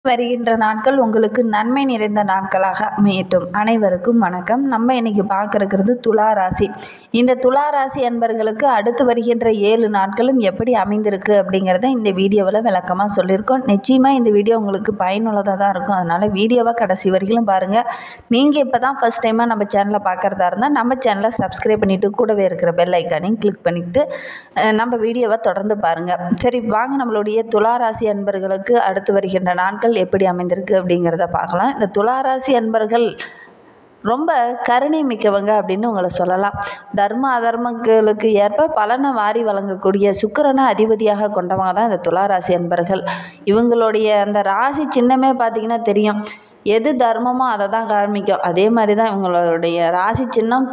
வருகின்ற நாட்கள் உங்களுக்கு நன்மை நிறைந்த நாட்களாக அமையட்டும். அனைவருக்கும் வணக்கம். நம்ம இன்னைக்கு பார்க்க இருக்கிறது துலா ராசி. இந்த துலா ராசி அன்பர்களுக்கு அடுத்து வருகின்ற 7 நாட்களும் எப்படி அமைந்திருக்கு அப்படிங்கிறத இந்த வீடியோவில் விளக்கமாக சொல்லியிருக்கோம். நிச்சயமாக இந்த வீடியோ உங்களுக்கு பயனுள்ளதாக தான் இருக்கும். அதனால் வீடியோவை கடைசி வரைக்கும் பாருங்கள். நீங்கள் இப்போ தான் ஃபஸ்ட் டைமாக நம்ம சேனலை பார்க்குறதா இருந்தால் நம்ம சேனலை சப்ஸ்கிரைப் பண்ணிவிட்டு கூடவே இருக்கிற பெல் ஐக்கானையும் கிளிக் பண்ணிவிட்டு நம்ம வீடியோவை தொடர்ந்து பாருங்கள். சரி, வாங்க நம்மளுடைய துலா ராசி அன்பர்களுக்கு அடுத்து வருகின்ற நாட்கள் எப்படி அமைந்திருக்கு அப்படிங்கிறத பார்க்கலாம். இந்த துலா ராசி அன்பர்கள் ரொம்ப கருணை மிக்கவங்க அப்படின்னு உங்களை சொல்லலாம். தர்ம அதர்மங்களுக்கு ஏற்ப பலனை வாரி வழங்கக்கூடிய சுக்கிரனை அதிபதியாக கொண்டவங்க தான் இந்த துலா ராசி அன்பர்கள். இவங்களுடைய அந்த ராசி சின்னமே பார்த்திங்கன்னா தெரியும், எது தர்மமோ அதை தான் காமிக்கும். அதே மாதிரி தான் இவங்களுடைய ராசி சின்னம்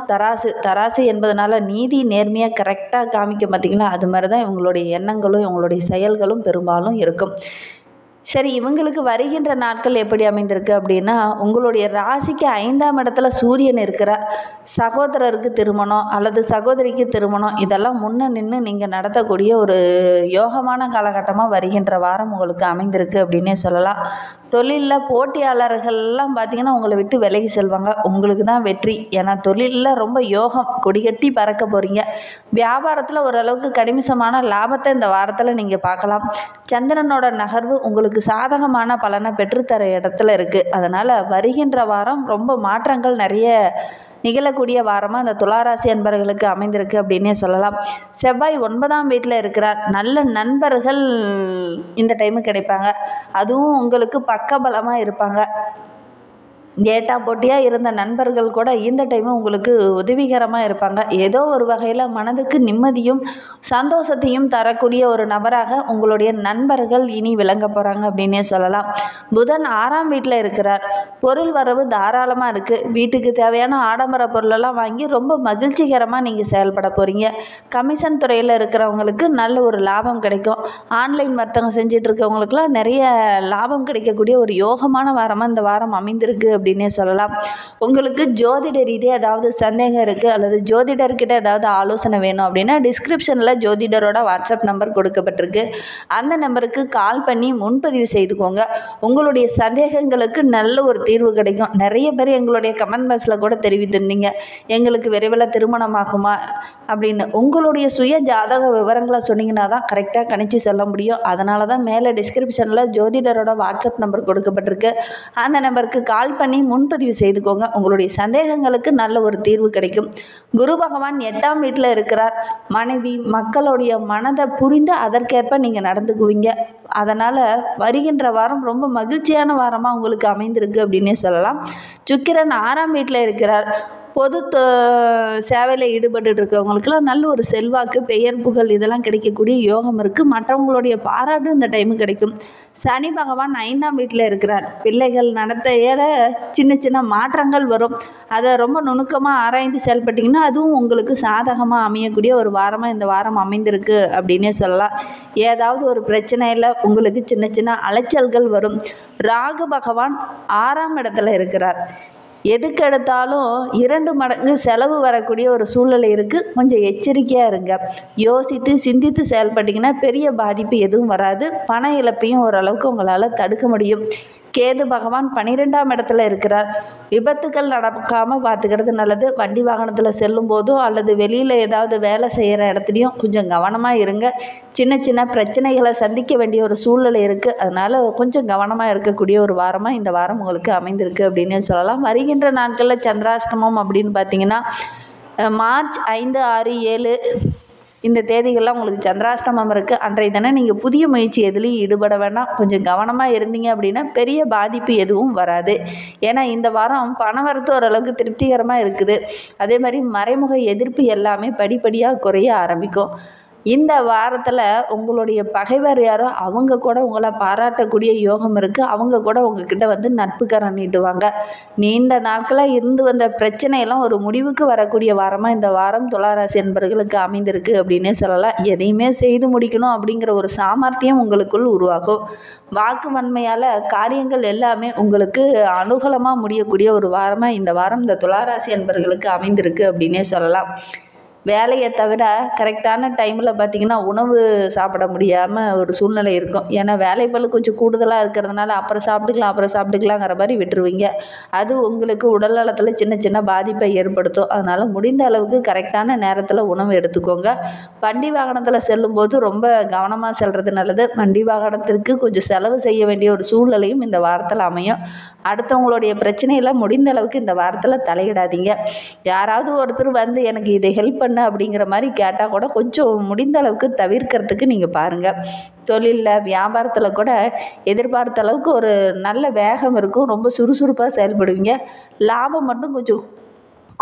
தராசு என்பதனால நீதி நேர்மையாக கரெக்டாக காமிக்க பார்த்திங்களா, அது மாதிரி தான் இவங்களுடைய எண்ணங்களும் இவங்களுடைய செயல்களும் பெரும்பாலும் இருக்கும். சரி, இவங்களுக்கு வருகின்ற நாட்கள் எப்படி அமைந்திருக்கு அப்படின்னா, உங்களுடைய ராசிக்கு 5ஆம் இடத்துல சூரியன் இருக்கிறார். சகோதரருக்கு திருமணம் அல்லது சகோதரிக்கு திருமணம் இதெல்லாம் முன்ன நின்று நீங்கள் நடத்தக்கூடிய ஒரு யோகமான காலகட்டமாக வருகின்ற வாரம் உங்களுக்கு அமைந்திருக்கு அப்படின்னே சொல்லலாம். தொழிலில் போட்டியாளர்கள்லாம் பார்த்திங்கன்னா உங்களை விட்டு விலகி செல்வாங்க. உங்களுக்கு தான் வெற்றி. ஏன்னா தொழிலில் ரொம்ப யோகம், கொடிகட்டி பறக்க போகிறீங்க. வியாபாரத்தில் ஓரளவுக்கு கணிசமான லாபத்தை இந்த வாரத்தில் நீங்கள் பார்க்கலாம். சந்திரனோட நகர்வு உங்களுக்கு சாதகமான பலனை பெற்றுத்தர இடத்துல இருக்குது. அதனால் வருகின்ற வாரம் ரொம்ப மாற்றங்கள் நிறைய நிகழக்கூடிய வாரமாக இந்த துளாராசி அன்பர்களுக்கு அமைந்திருக்கு அப்படின்னே சொல்லலாம். செவ்வாய் 9ஆம் வீட்டில் இருக்கிறார். நல்ல நண்பர்கள் இந்த டைமு கிடைப்பாங்க. அதுவும் உங்களுக்கு பக்கபலமாக இருப்பாங்க. ஏட்டா போட்டியாக இருந்த நண்பர்கள் கூட இந்த டைமு உங்களுக்கு உதவிகரமாக இருப்பாங்க. ஏதோ ஒரு வகையில் மனதுக்கு நிம்மதியும் சந்தோஷத்தையும் தரக்கூடிய ஒரு நபராக உங்களுடைய நண்பர்கள் இனி விளங்க போகிறாங்க அப்படின்னே சொல்லலாம். புதன் 6ஆம் வீட்டில் இருக்கிறார். பொருள் வரவு தாராளமாக இருக்குது. வீட்டுக்கு தேவையான ஆடம்பர பொருளெல்லாம் வாங்கி ரொம்ப மகிழ்ச்சிகரமாக நீங்கள் செயல்பட போகிறீங்க. கமிஷன் துறையில் இருக்கிறவங்களுக்கு நல்ல ஒரு லாபம் கிடைக்கும். ஆன்லைன் வர்த்தகம் செஞ்சுட்டு இருக்கவங்களுக்குலாம் நிறைய லாபம் கிடைக்கக்கூடிய ஒரு யோகமான வாரமாக இந்த வாரம் அமைந்திருக்கு அப்படின்னே சொல்லலாம். உங்களுக்கு ஜோதிட ரீதியாக ஏதாவது சந்தேகம் இருக்குது அல்லது ஜோதிடர்கிட்ட ஏதாவது ஆலோசனை வேணும் அப்படின்னா டிஸ்கிரிப்ஷனில் ஜோதிடரோட வாட்ஸ்அப் நம்பர் கொடுக்கப்பட்டிருக்கு. அந்த நம்பருக்கு கால் பண்ணி முன்பதிவு செய்துக்கோங்க. உங்களுடைய சந்தேகங்களுக்கு நல்ல ஒரு தீர்வு கிடைக்கும். நிறைய பேர் எங்களுடைய கமெண்ட் பாக்ஸில் கூட தெரிவித்திருந்தீங்க, எங்களுக்கு விரைவில் திருமணமாகுமா அப்படின்னு. உங்களுடைய சுய ஜாதக விவரங்களை சொன்னீங்கன்னா தான் கரெக்டாக கணிச்சு சொல்ல முடியும். அதனால தான் மேலே டிஸ்கிரிப்ஷனில் ஜோதிடரோட வாட்ஸ்அப் நம்பர் கொடுக்கப்பட்டிருக்கு. அந்த நம்பருக்கு கால் பண்ணி முன்பதிவு செய்துக்கோங்க. உங்களுடைய சந்தேகங்களுக்கு நல்ல ஒரு தீர்வு கிடைக்கும். குரு பகவான் 8ஆம் வீட்டில் இருக்கிறார். மனைவி மக்களுடைய மனதை புரிந்து அதற்கேற்ப நீங்கள் நடந்துக்குவீங்க. அதனால் வருகின்ற வாரம் ரொம்ப மகிழ்ச்சியான வாரமாக உங்களுக்கு அமைந்திருக்கு அப்படின்னே சொல்லலாம். சுக்கிரன் 6ஆம் வீட்டில் இருக்கிறார். பொது சேவையில் ஈடுபட்டு இருக்கவங்களுக்குலாம் நல்ல ஒரு செல்வாக்கு, பெயர் புகழ் இதெல்லாம் கிடைக்கக்கூடிய யோகம் இருக்குது. மற்றவங்களுடைய பாராட்டு இந்த டைமு கிடைக்கும். சனி பகவான் 5ஆம் வீட்டில் இருக்கிறார். பிள்ளைகள் நடத்தையில சின்ன சின்ன மாற்றங்கள் வரும். அதை ரொம்ப நுணுக்கமாக ஆராய்ந்து செயல்பட்டிங்கன்னா அதுவும் உங்களுக்கு சாதகமாக அமையக்கூடிய ஒரு வாரமாக இந்த வாரம் அமைந்திருக்கு அப்படின்னே சொல்லலாம். ஏதாவது ஒரு பிரச்சனையில் உங்களுக்கு சின்ன சின்ன அலைச்சல்கள் வரும். ராகு பகவான் 6ஆம் இடத்துல இருக்கிறார். எதுக்கு எடுத்தாலும் 2 மடங்கு செலவு வரக்கூடிய ஒரு சூழ்நிலை இருக்குது. கொஞ்சம் எச்சரிக்கையாக இருங்க. யோசித்து சிந்தித்து செயல்பட்டிங்கன்னா பெரிய பாதிப்பு எதுவும் வராது. பண இழப்பையும் ஓரளவுக்கு உங்களால் தடுக்க முடியும். கேது பகவான் 12ஆம் இடத்துல இருக்கிறார். விபத்துக்கள் நடக்காமல் பார்த்துக்கிறது நல்லது. வண்டி வாகனத்தில் செல்லும் போதோ அல்லது வெளியில் ஏதாவது வேலை செய்கிற இடத்துலையும் கொஞ்சம் கவனமாக இருங்க. சின்ன சின்ன பிரச்சனைகளை சந்திக்க வேண்டிய ஒரு சூழ்நிலை இருக்குது. அதனால் கொஞ்சம் கவனமாக இருக்கக்கூடிய ஒரு வாரமாக இந்த வாரம் உங்களுக்கு அமைந்திருக்கு அப்படின்னு சொல்லலாம். வருகின்ற நாட்களில் சந்திராஷ்டமம் அப்படின்னு பார்த்தீங்கன்னா மார்ச் 5, 6, 7 இந்த தேதிகள்லாம் உங்களுக்கு சந்திராஷ்டமம் இருக்குது. அன்றைய தினம் நீங்கள் புதிய முயற்சி எதுலேயும் ஈடுபட வேண்டாம். கொஞ்சம் கவனமாக இருந்தீங்க அப்படின்னா பெரிய பாதிப்பு எதுவும் வராது. ஏன்னா இந்த வாரம் பணவரத்து ஓரளவுக்கு திருப்திகரமாக இருக்குது. அதே மாதிரி மறைமுக எதிர்ப்பு எல்லாமே படிப்படியாக குறைய ஆரம்பிக்கும். இந்த வாரத்தில் உங்களுடைய பகைவர் யாரோ அவங்க கூட உங்களை பாராட்டக்கூடிய யோகம் இருக்குது. அவங்க கூட உங்ககிட்ட வந்து நட்புக்கரம் நீட்டுவாங்க. நீண்ட நாட்களாக இருந்து வந்த பிரச்சனையெல்லாம் ஒரு முடிவுக்கு வரக்கூடிய வாரமாக இந்த வாரம் துளாராசி என்பவர்களுக்கு அமைந்திருக்கு அப்படின்னே சொல்லலாம். எதையுமே செய்து முடிக்கணும் அப்படிங்கிற ஒரு சாமர்த்தியம் உங்களுக்குள் உருவாகும். வாக்கு வன்மையால் காரியங்கள் எல்லாமே உங்களுக்கு அனுகூலமாக முடியக்கூடிய ஒரு வாரமாக இந்த வாரம் இந்த துளாராசி என்பவர்களுக்கு அமைந்திருக்கு அப்படின்னே சொல்லலாம். வேலையை தவிர கரெக்டான டைமில் பார்த்திங்கன்னா உணவு சாப்பிட முடியாமல் ஒரு சூழ்நிலை இருக்கும். ஏன்னா வேலைப்பளு கொஞ்சம் கூடுதலாக இருக்கிறதுனால அப்புறம் சாப்பிட்டுக்கலாங்கிற மாதிரி விட்டுருவீங்க. அது உங்களுக்கு உடல் நலத்தில் சின்ன சின்ன பாதிப்பை ஏற்படுத்தும். அதனால் முடிந்த அளவுக்கு கரெக்டான நேரத்தில் உணவு எடுத்துக்கோங்க. வண்டி வாகனத்தில் செல்லும்போது ரொம்ப கவனமாக செல்வது நல்லது. வண்டி வாகனத்திற்கு கொஞ்சம் செலவு செய்ய வேண்டிய ஒரு சூழ்நிலையும் இந்த வாரத்தில் அமையும். அடுத்தவங்களுடைய பிரச்சனையில் முடிந்த அளவுக்கு இந்த வாரத்தில் தலையிடாதீங்க. யாராவது ஒருத்தர் வந்து எனக்கு இதை ஹெல்ப் பண்ண அப்படிங்கிற மாதிரி கேட்டால் கூட கொஞ்சம் முடிந்த அளவுக்கு தவிர்க்கிறதுக்கு நீங்கள் பாருங்கள். தொழிலில் வியாபாரத்தில் கூட எதிர்பார்த்த அளவுக்கு ஒரு நல்ல வேகம் இருக்கும். ரொம்ப சுறுசுறுப்பாக செயல்படுவீங்க. லாபம் மட்டும் கொஞ்சம்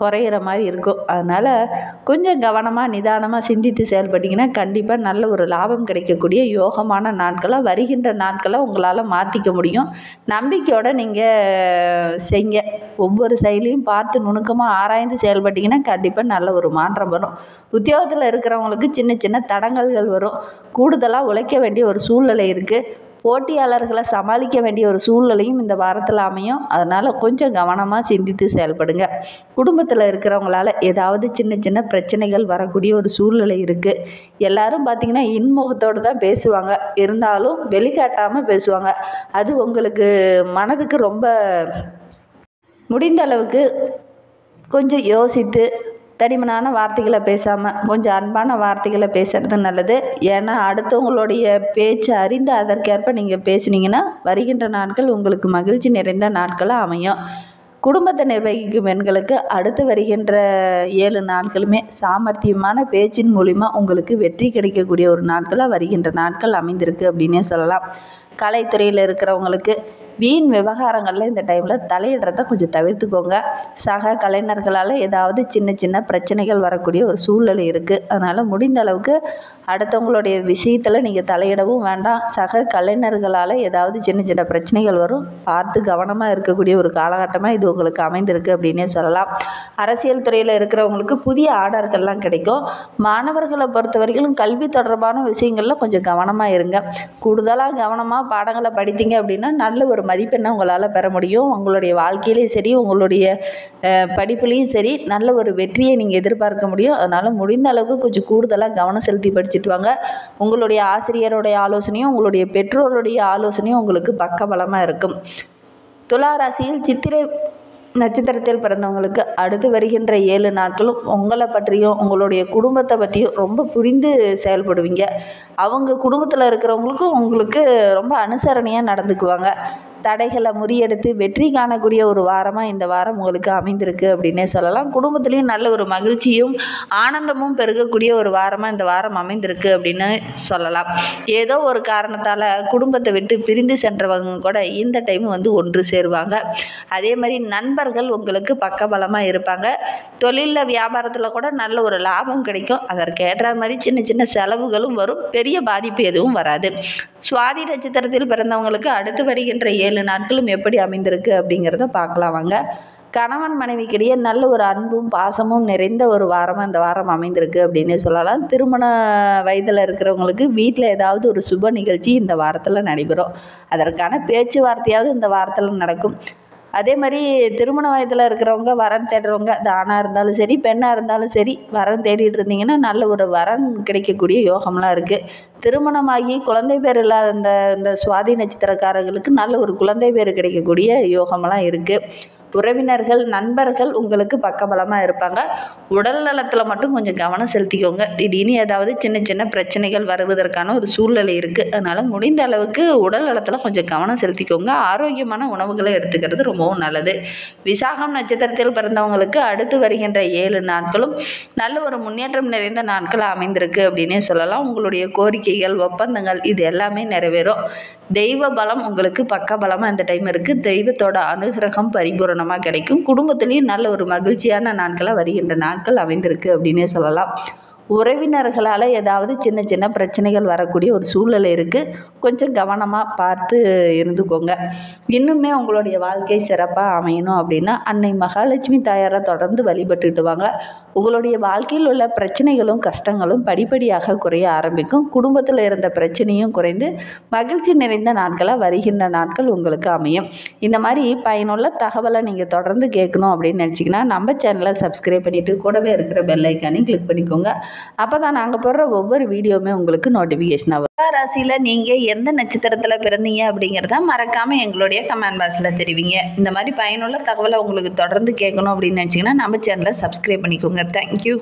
குறையிற மாதிரி இருக்கும். அதனால் கொஞ்சம் கவனமாக நிதானமாக சிந்தித்து செயல்பட்டிங்கன்னா கண்டிப்பாக நல்ல ஒரு லாபம் கிடைக்கக்கூடிய யோகமான நாட்களாக வருகின்ற நாட்களை உங்களால் மாற்றிக்க முடியும். நம்பிக்கையோடு நீங்கள் செய்ங்க. ஒவ்வொரு செயலையும் பார்த்து நுணுக்கமாக ஆராய்ந்து செயல்பட்டிங்கன்னா கண்டிப்பாக நல்ல ஒரு மாற்றம் வரும். உத்தியோகத்தில் இருக்கிறவங்களுக்கு சின்ன சின்ன தடங்கல்கள் வரும். கூடுதலாக உழைக்க வேண்டிய ஒரு சூழ்நிலை இருக்குது. போட்டியாளர்களை சமாளிக்க வேண்டிய ஒரு சூழ்நிலையும் இந்த வாரத்தில் அமையும். அதனால் கொஞ்சம் கவனமாக சிந்தித்து செயல்படுங்க. குடும்பத்தில் இருக்கிறவங்களால ஏதாவது சின்ன சின்ன பிரச்சனைகள் வரக்கூடிய ஒரு சூழ்நிலை இருக்குது. எல்லாரும் பார்த்திங்கன்னா இன்முகத்தோடு தான் பேசுவாங்க. இருந்தாலும் வெளிக்காட்டாமல் பேசுவாங்க. அது உங்களுக்கு மனதுக்கு ரொம்ப முடிந்த அளவுக்கு கொஞ்சம் யோசித்து தடிமனான வார்த்தைகளை பேசாமல் கொஞ்சம் அன்பான வார்த்தைகளை பேசுகிறது நல்லது. ஏன்னா அடுத்தவங்களுடைய பேச்சு அறிந்து அதற்கேற்ப நீங்கள் பேசுனீங்கன்னா வருகின்ற நாட்கள் உங்களுக்கு மகிழ்ச்சி நிறைந்த நாட்களாக அமையும். குடும்பத்தை நிர்வகிக்கும் பெண்களுக்கு அடுத்து வருகின்ற 7 நாட்களுமே சாமர்த்தியமான பேச்சின் மூலிமா உங்களுக்கு வெற்றி கிடைக்கக்கூடிய ஒரு நாட்களாக வருகின்ற நாட்கள் அமைந்திருக்கு அப்படின்னே சொல்லலாம். கலைத்துறையில் இருக்கிறவங்களுக்கு வீண் விவகாரங்களில் இந்த டைமில் தலையிடுறத கொஞ்சம் தவிர்த்துக்கோங்க. சக கலைஞர்களால் ஏதாவது சின்ன சின்ன பிரச்சனைகள் வரக்கூடிய ஒரு சூழ்நிலை இருக்குது. அதனால் முடிந்த அளவுக்கு அடுத்தவங்களுடைய விஷயத்தில் நீங்கள் தலையிடவும் வேண்டாம். சக கலைஞர்களால் ஏதாவது சின்ன சின்ன பிரச்சனைகள் வரும். பார்த்து கவனமாக இருக்கக்கூடிய ஒரு காலகட்டமாக இது உங்களுக்கு அமைந்திருக்கு அப்படின்னே சொல்லலாம். அரசியல் துறையில் இருக்கிறவங்களுக்கு புதிய ஆர்டர்கள்லாம் கிடைக்கும். மாணவர்களை பொறுத்த வரைக்கும் கல்வி தொடர்பான விஷயங்களில் கொஞ்சம் கவனமாக இருங்க. கூடுதலாக கவனமாக பாடங்களை படித்தீங்க அப்படின்னா நல்ல ஒரு மதிப்பெண்ணை உங்களால் பெற முடியும். உங்களுடைய வாழ்க்கையிலையும் சரி உங்களுடைய படிப்புலேயும் சரி நல்ல ஒரு வெற்றியை நீங்கள் எதிர்பார்க்க முடியும். அதனால் முடிந்த அளவுக்கு கொஞ்சம் கூடுதலாக கவனம் செலுத்தி படிச்சுட்டு வாங்க. உங்களுடைய ஆசிரியருடைய ஆலோசனையும் உங்களுடைய பெற்றோருடைய ஆலோசனையும் உங்களுக்கு பக்கபலமாக இருக்கும். துலா ராசியில் சித்திரை நட்சத்திரத்தில் பிறந்தவங்களுக்கு அடுத்து வருகின்ற 7 நாட்களும் உங்களை பற்றியும் உங்களுடைய குடும்பத்தை பற்றியும் ரொம்ப புரிந்து செயல்படுவீங்க. அவங்க குடும்பத்தில் இருக்கிறவங்களுக்கும் உங்களுக்கு ரொம்ப அனுசரணையாக நடந்துக்குவாங்க. தடைகளை முறியெடுத்து வெற்றி காணக்கூடிய ஒரு வாரமாக இந்த வாரம் உங்களுக்கு அமைந்திருக்கு அப்படின்னே சொல்லலாம். குடும்பத்துலேயும் நல்ல ஒரு மகிழ்ச்சியும் ஆனந்தமும் பெருகக்கூடிய ஒரு வாரமாக இந்த வாரம் அமைந்திருக்கு அப்படின்னு சொல்லலாம். ஏதோ ஒரு காரணத்தால் குடும்பத்தை விட்டு பிரிந்து சென்றவங்க கூட இந்த டைம் வந்து ஒன்று சேருவாங்க. அதே மாதிரி நண்பர்கள் உங்களுக்கு பக்கபலமாக இருப்பாங்க. தொழிலில் வியாபாரத்தில் கூட நல்ல ஒரு லாபம் கிடைக்கும். அதற்கேற்ற மாதிரி சின்ன சின்ன செலவுகளும் வரும். பெரிய பாதிப்பு எதுவும் வராது. சுவாதி நட்சத்திரத்தில் பிறந்தவங்களுக்கு அடுத்து வருகின்ற 7 நாட்களும் எப்படி அமைந்திருக்கு அப்படிங்கிறத பார்க்கலாம் வாங்க. கணவன் மனைவிக்கிடையே நல்ல ஒரு அன்பும் பாசமும் நிறைந்த ஒரு வாரமாக இந்த வாரம் அமைந்திருக்கு அப்படின்னே சொல்லலாம். திருமண வயதில் இருக்கிறவங்களுக்கு வீட்டில் ஏதாவது ஒரு சுப நிகழ்ச்சி இந்த வாரத்தில் நடைபெறும். அதற்கான பேச்சுவார்த்தையாவது இந்த வாரத்தில் நடக்கும். அதே மாதிரி திருமண வயதில் இருக்கிறவங்க வரன் தேடுறவங்க, அது ஆணாக இருந்தாலும் சரி பெண்ணாக இருந்தாலும் சரி வரன் தேடிட்டு இருந்தீங்கன்னா நல்ல ஒரு வரன் கிடைக்கக்கூடிய யோகம்லாம் இருக்குது. திருமணமாகி குழந்தை பேர் இல்லாத இந்த சுவாதி நட்சத்திரக்காரர்களுக்கு நல்ல ஒரு குழந்தை பேர் கிடைக்கக்கூடிய யோகமெல்லாம் இருக்குது. உறவினர்கள் நண்பர்கள் உங்களுக்கு பக்கபலமாக இருப்பாங்க. உடல் நலத்தில் மட்டும் கொஞ்சம் கவனம் செலுத்திக்கோங்க. திடீர்னு ஏதாவது சின்ன சின்ன பிரச்சனைகள் வருவதற்கான ஒரு சூழ்நிலை இருக்குது. அதனால் முடிந்த அளவுக்கு உடல் நலத்தில் கொஞ்சம் கவனம் செலுத்திக்கோங்க. ஆரோக்கியமான உணவுகளை எடுத்துக்கிறது ரொம்பவும் நல்லது. விசாகம் நட்சத்திரத்தில் பிறந்தவங்களுக்கு அடுத்து வருகின்ற 7 நாட்களும் நல்ல ஒரு முன்னேற்றம் நிறைந்த நாட்கள் அமைந்திருக்கு அப்படின்னே சொல்லலாம். உங்களுடைய கோரிக்கைகள் ஒப்பந்தங்கள் இது எல்லாமே நிறைவேறும். தெய்வ பலம் உங்களுக்கு பக்கபலமாக இந்த டைம் இருக்குது. தெய்வத்தோட அனுகிரகம் பரிபூரணமாக கிடைக்கும். குடும்பத்துலேயும் நல்ல ஒரு மகிழ்ச்சியான நாட்களாக வருகின்ற நாட்கள் அமைந்திருக்கு அப்படின்னே சொல்லலாம். உறவினர்களால் ஏதாவது சின்ன சின்ன பிரச்சனைகள் வரக்கூடிய ஒரு சூழ்நிலை இருக்குது. கொஞ்சம் கவனமாக பார்த்து இருந்துக்கோங்க. இன்னுமே உங்களுடைய வாழ்க்கை சிறப்பாக அமையணும் அப்படின்னா அன்னை மகாலட்சுமி தாயாரை தொடர்ந்து வழிபட்டுட்டு வாங்க. உங்களுடைய வாழ்க்கையில் உள்ள பிரச்சனைகளும் கஷ்டங்களும் படிப்படியாக குறைய ஆரம்பிக்கும். குடும்பத்தில் இருந்த பிரச்சனையும் குறைந்து மகிழ்ச்சி நிறைந்த நாட்களாக வருகின்ற நாட்கள் உங்களுக்கு அமையும். இந்த மாதிரி பயனுள்ள தகவலை நீங்கள் தொடர்ந்து கேட்கணும் அப்படின்னு நினச்சிங்கன்னா நம்ம சேனலை சப்ஸ்கிரைப் பண்ணிவிட்டு கூடவே இருக்கிற பெல் ஐக்கானையும் கிளிக் பண்ணிக்கோங்க. அப்போ தான் நாங்கள் போடுற ஒவ்வொரு வீடியோவுமே உங்களுக்கு நோட்டிஃபிகேஷன் ஆகும். துலா ராசியில் நீங்கள் எந்த நட்சத்திரத்தில் பிறந்தீங்க அப்படிங்கிறத மறக்காமல் எங்களுடைய கமெண்ட் பாக்ஸில் தெரிவிங்க. இந்த மாதிரி பயனுள்ள தகவலை உங்களுக்கு தொடர்ந்து கேட்கணும் அப்படின்னு நினச்சிங்கன்னா நம்ம சேனலை சப்ஸ்கிரைப் பண்ணிக்கோங்க. தேங்க்யூ.